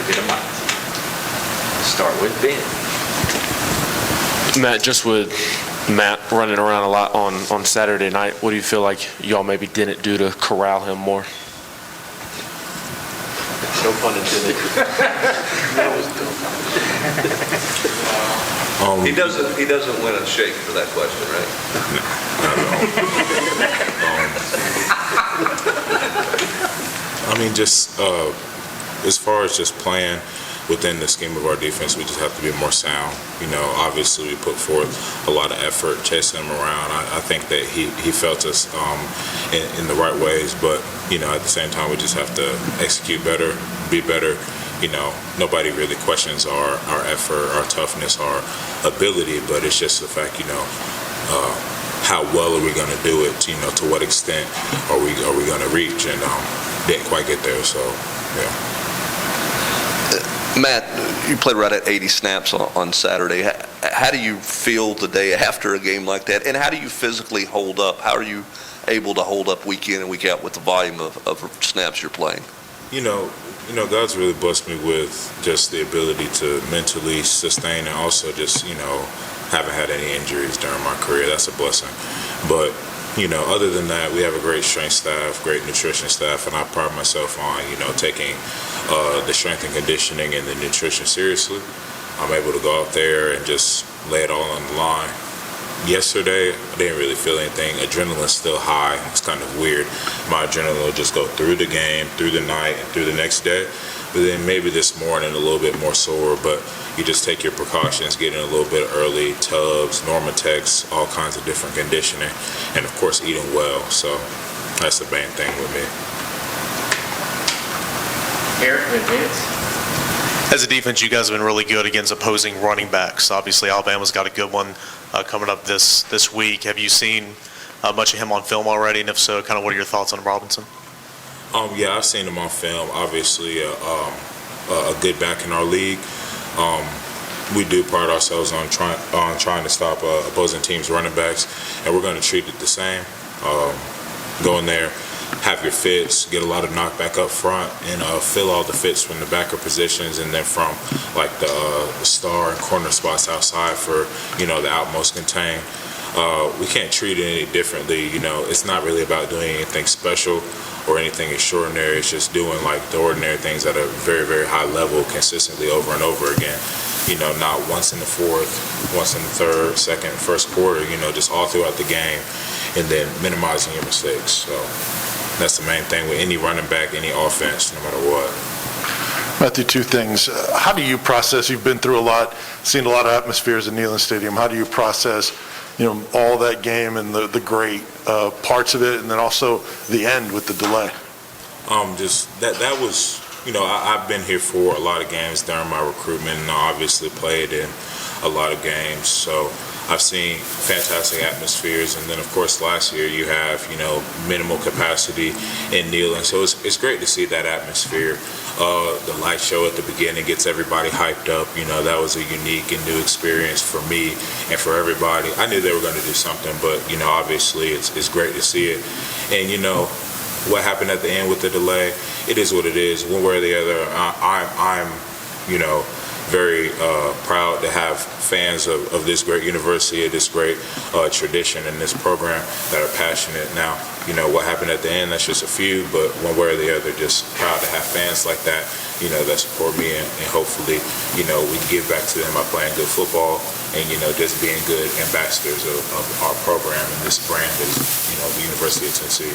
bit of might. Start with Ben. Matt, just with Matt running around a lot on Saturday night, what do you feel like y'all maybe didn't do to corral him more? No pun intended. He doesn't win a shake for that question, right? I mean, just as far as just playing within the scheme of our defense, we just have to be more sound. You know, obviously we put forth a lot of effort chasing him around. I think that he felt us in the right ways, but, you know, at the same time we just have to execute better, be better. You know, nobody really questions our effort, our toughness, our ability, but it's just the fact, you know, how well are we going to do it? You know, to what extent are we going to reach? And didn't quite get there, so yeah. Matt, you played right at 80 snaps on Saturday. How do you feel the day after a game like that, and how do you physically hold up? How are you able to hold up week in and week out with the volume of snaps you're playing? You know, God's really blessed me with just the ability to mentally sustain, and also just, you know, haven't had any injuries during my career. That's a blessing. But, you know, other than that, we have a great strength staff, great nutrition staff, and I pride myself on, you know, taking the strength and conditioning and the nutrition seriously. I'm able to go out there and just lay it all on the line. Yesterday, I didn't really feel anything. Adrenaline's still high. It's kind of weird. My adrenaline will just go through the game, through the night, and through the next day. But then maybe this morning a little bit more sore, but you just take your precautions, get in a little bit early, tubs, Normatex, all kinds of different conditioning, and of course eating well. So that's the main thing with me. Eric, advance. As a defense, you guys have been really good against opposing running backs. Obviously, Alabama's got a good one coming up this week. Have you seen much of him on film already? And if so, kind of what are your thoughts on Robinson? Yeah, I've seen him on film. Obviously, a good back in our league. We do pride ourselves on trying to stop opposing teams' running backs, and we're going to treat it the same. Go in there, have your fits, get a lot of knockback up front, and fill all the fits from the backer positions, and then from like the star and corner spots outside for, you know, the outmost contain. We can't treat it any differently. You know, it's not really about doing anything special or anything extraordinary. It's just doing like the ordinary things at a very, very high level consistently over and over again. You know, not once in the fourth, once in the third, second, first quarter, you know, just all throughout the game, and then minimizing your mistakes. So that's the main thing with any running back, any offense, no matter what. Matthew, two things. How do you process, you've been through a lot, seen a lot of atmospheres in Neyland Stadium. How do you process, you know, all that game and the great parts of it, and then also the end with the delay? Just that was, you know, I've been here for a lot of games during my recruitment, and I obviously played in a lot of games. So I've seen fantastic atmospheres, and then of course last year you have, you know, minimal capacity in Neyland, so it's great to see that atmosphere. The light show at the beginning gets everybody hyped up. You know, that was a unique and new experience for me and for everybody. I knew they were going to do something, but, you know, obviously it's great to see it. And, you know, what happened at the end with the delay, it is what it is. One way or the other, I'm you know, very proud to have fans of this great university, of this great tradition and this program that are passionate. Now, you know, what happened at the end, that's just a few, but one way or the other, just proud to have fans like that, you know, that support me, and hopefully, you know, we can give back to them by playing good football and, you know, just being good ambassadors of our program and this brand is, you know, the University of Tennessee.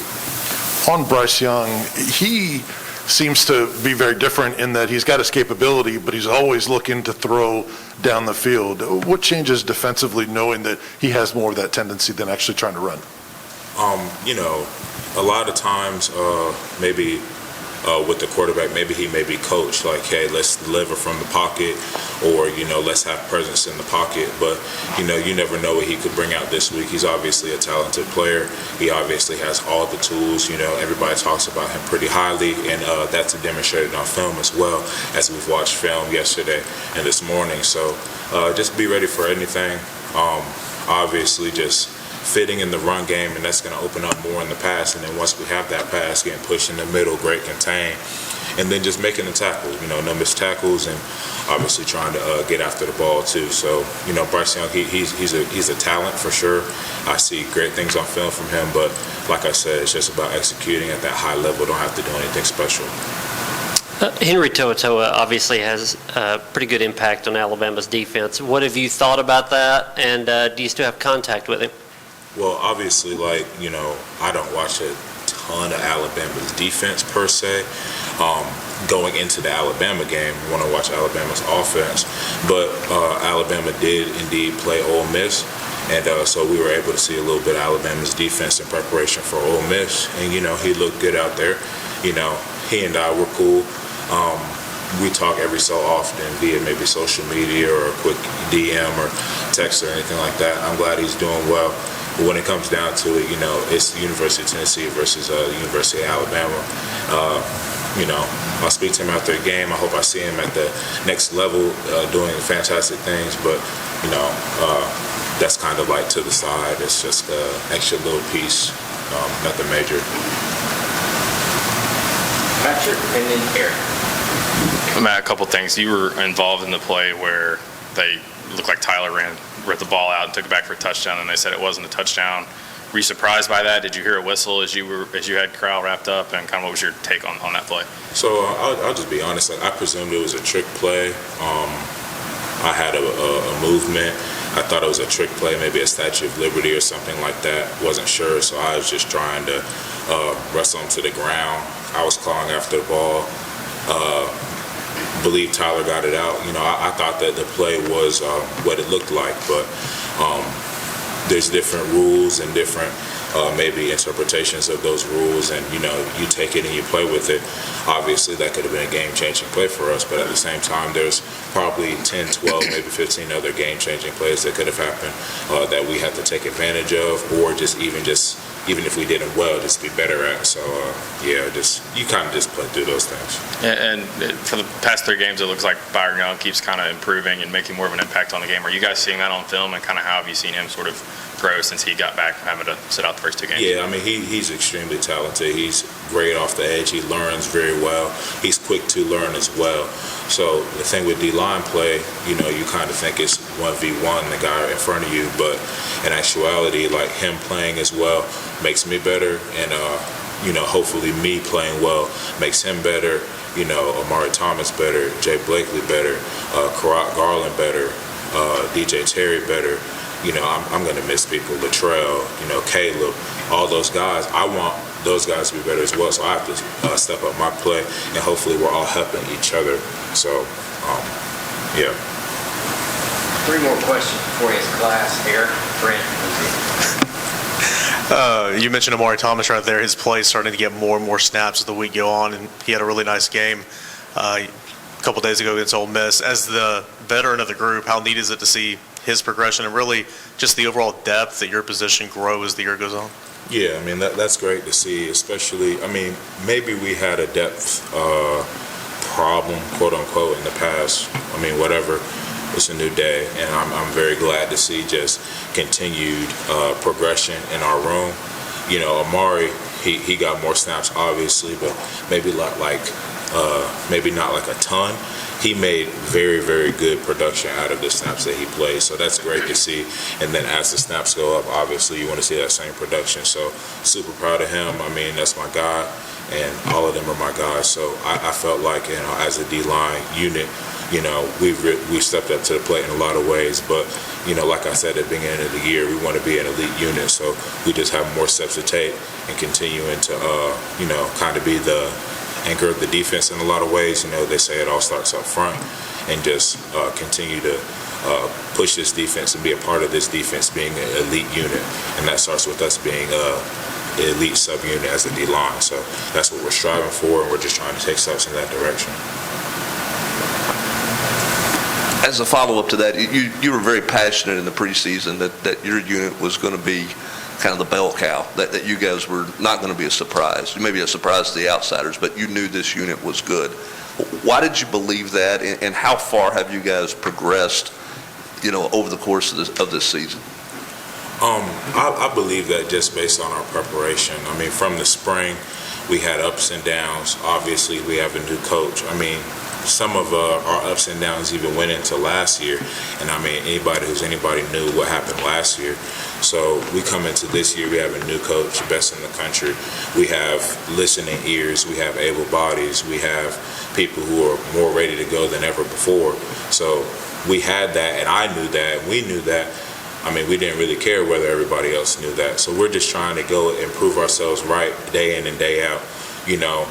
On Bryce Young, he seems to be very different in that he's got escapability, but he's always looking to throw down the field. What changes defensively knowing that he has more of that tendency than actually trying to run? You know, a lot of times maybe with the quarterback, maybe he may be coached like, hey, let's deliver from the pocket, or, you know, let's have presence in the pocket. But, you know, you never know what he could bring out this week. He's obviously a talented player. He obviously has all the tools. You know, everybody talks about him pretty highly, and that's demonstrated on film as well, as we've watched film yesterday and this morning. So just be ready for anything. Obviously, just fitting in the run game, and that's going to open up more in the pass. And then once we have that pass, getting pushed in the middle, great contain. and then just making the tackle. No missed tackles, and obviously trying to get after the ball too. So Bryce Young, he's a talent for sure. I see great things on film from him, but like I said, it's just about executing at that high level. Don't have to do anything special. Henry To'oTo'o obviously has a pretty good impact on Alabama's defense. What have you thought about that, and do you still have contact with him? Well, obviously, I don't watch a ton of Alabama's defense per se. Going into the Alabama game, I want to watch Alabama's offense. But Alabama did indeed play Ole Miss, and so we were able to see a little bit of Alabama's defense in preparation for Ole Miss. And, he looked good out there. He and I were cool. We talk every so often via maybe social media or a quick DM or text or anything like that. I'm glad he's doing well. But when it comes down to it, it's the University of Tennessee versus the University of Alabama. I'll speak to him after the game. I hope I see him at the next level doing fantastic things. But, that's kind of like to the side. It's just an extra little piece, nothing major. Patrick, and then Eric. Matt, a couple things. You were involved in the play where they looked like Tyler ripped the ball out and took it back for a touchdown, and they said it wasn't a touchdown. Were you surprised by that? Did you hear a whistle as you had Corral wrapped up, and kind of what was your take on that play? So I'll just be honest. I presumed it was a trick play. I had a movement. I thought it was a trick play, maybe a Statue of Liberty or something like that. Wasn't sure, so I was just trying to wrestle him to the ground. I was clawing after the ball. Believe Tyler got it out. I thought that the play was what it looked like, but there's different rules and different maybe interpretations of those rules, and you take it and you play with it. Obviously, that could have been a game-changing play for us, but at the same time, there's probably 10, 12, maybe 15 other game-changing plays that could have happened that we have to take advantage of, or even if we did them well, just be better at. So, you kind of just play through those things. And for the past 3 games, it looks like Byron Young keeps kind of improving and making more of an impact on the game. Are you guys seeing that on film, and kind of how have you seen him sort of grow since he got back from having to sit out the first 2 games? Yeah, he's extremely talented. He's great off the edge. He learns very well. He's quick to learn as well. So the thing with D-line play, you kind of think it's 1v1, the guy in front of you, but in actuality, like him playing as well makes me better, and hopefully me playing well makes him better. Amari Thomas better, Jay Blakely better, Karat Garland better, DJ Terry better. I'm going to miss people, Latrell, Caleb, all those guys. I want those guys to be better as well, so I have to step up my play, and hopefully we're all helping each other. So, yeah. 3 more questions before his class. Eric, Brent, You mentioned Amari Thomas right there. His play is starting to get more and more snaps as the week go on, and he had a really nice game a couple days ago against Ole Miss. As the veteran of the group, how neat is it to see his progression and really just the overall depth that your position grow as the year goes on? Yeah, that's great to see, especially, maybe we had a depth problem, quote unquote, in the past. Whatever. It's a new day, and I'm very glad to see just continued progression in our room. Amari, he got more snaps, obviously, but maybe maybe not like a ton. He made very, very good production out of the snaps that he played, so that's great to see. And then as the snaps go up, obviously you want to see that same production. So super proud of him. That's my guy, and all of them are my guys. So I felt like, as a D-line unit, we stepped up to the plate in a lot of ways, but like I said at the beginning of the year, we want to be an elite unit, so we just have more steps to take and continuing to kind of be the anchor of the defense in a lot of ways. They say it all starts up front, and just continue to push this defense and be a part of this defense being an elite unit, and that starts with us being an elite sub-unit as a D-line. So that's what we're striving for, and we're just trying to take steps in that direction. As a follow-up to that, you were very passionate in the preseason that your unit was going to be kind of the bell cow, that you guys were not going to be a surprise. Maybe a surprise to the outsiders, but you knew this unit was good. Why did you believe that, and how far have you guys progressed, over the course of this season? I believe that just based on our preparation. From the spring, we had ups and downs. Obviously, we have a new coach. I mean, some of our ups and downs even went into last year. And I mean, anybody knew what happened last year. So we come into this year, we have a new coach, best in the country. We have listening ears, we have able bodies, we have people who are more ready to go than ever before. So we had that, and I knew that, and we knew that. I mean, we didn't really care whether everybody else knew that. So we're just trying to go and prove ourselves right day in and day out. You know,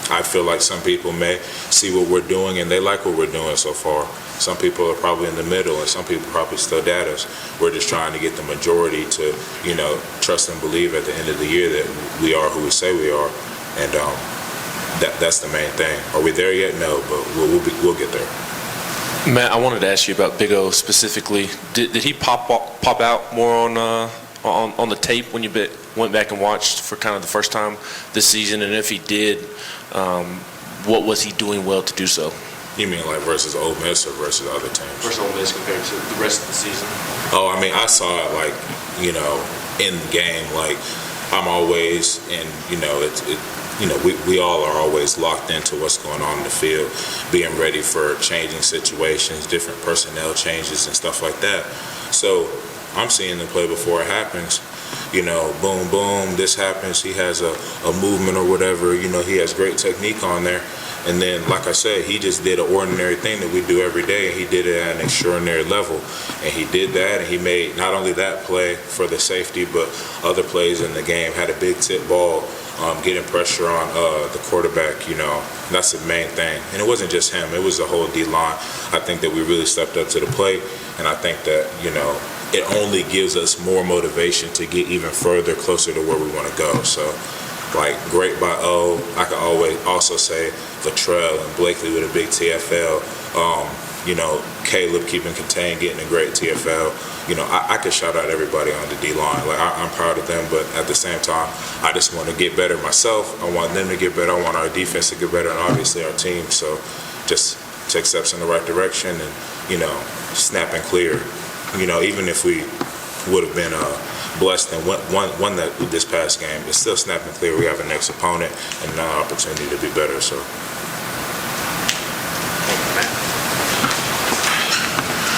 I feel like some people may see what we're doing and they like what we're doing so far. Some people are probably in the middle and some people probably still doubt us. We're just trying to get the majority to, you know, trust and believe at the end of the year that we are who we say we are. And that's the main thing. Are we there yet? No, but we'll get there. Matt, I wanted to ask you about Big O specifically. Did he pop out more on the tape when you went back and watched for kind of the first time this season? And if he did, what was he doing well to do so? You mean like versus Ole Miss or versus other teams? Versus Ole Miss compared to the rest of the season. Oh, I mean, I saw it like, you know, in the game. Like, I'm always, and you know, we all are always locked into what's going on in the field, being ready for changing situations, different personnel changes and stuff like that. So I'm seeing the play before it happens. You know, boom, boom, this happens. He has a movement or whatever. You know, he has great technique on there. And then, like I said, he just did an ordinary thing that we do every day, and he did it at an extraordinary level. And he did that, and he made not only that play for the safety, but other plays in the game. Had a big tip ball, getting pressure on the quarterback, you know. That's the main thing. And it wasn't just him. It was the whole D-line. I think that we really stepped up to the plate, and I think that, you know, it only gives us more motivation to get even further closer to where we want to go. So, like, great by O. I could always also say Latrell and Blakely with a big TFL. You know, Caleb keeping contained, getting a great TFL. You know, I could shout out everybody on the D-line. Like, I'm proud of them, but at the same time, I just want to get better myself. I want them to get better. I want our defense to get better, and obviously our team. So just take steps in the right direction and, you know, snap and clear. You know, even if we would have been blessed and won that this past game, it's still snap and clear. We have a next opponent and an opportunity to be better. So. Thank you, Matt.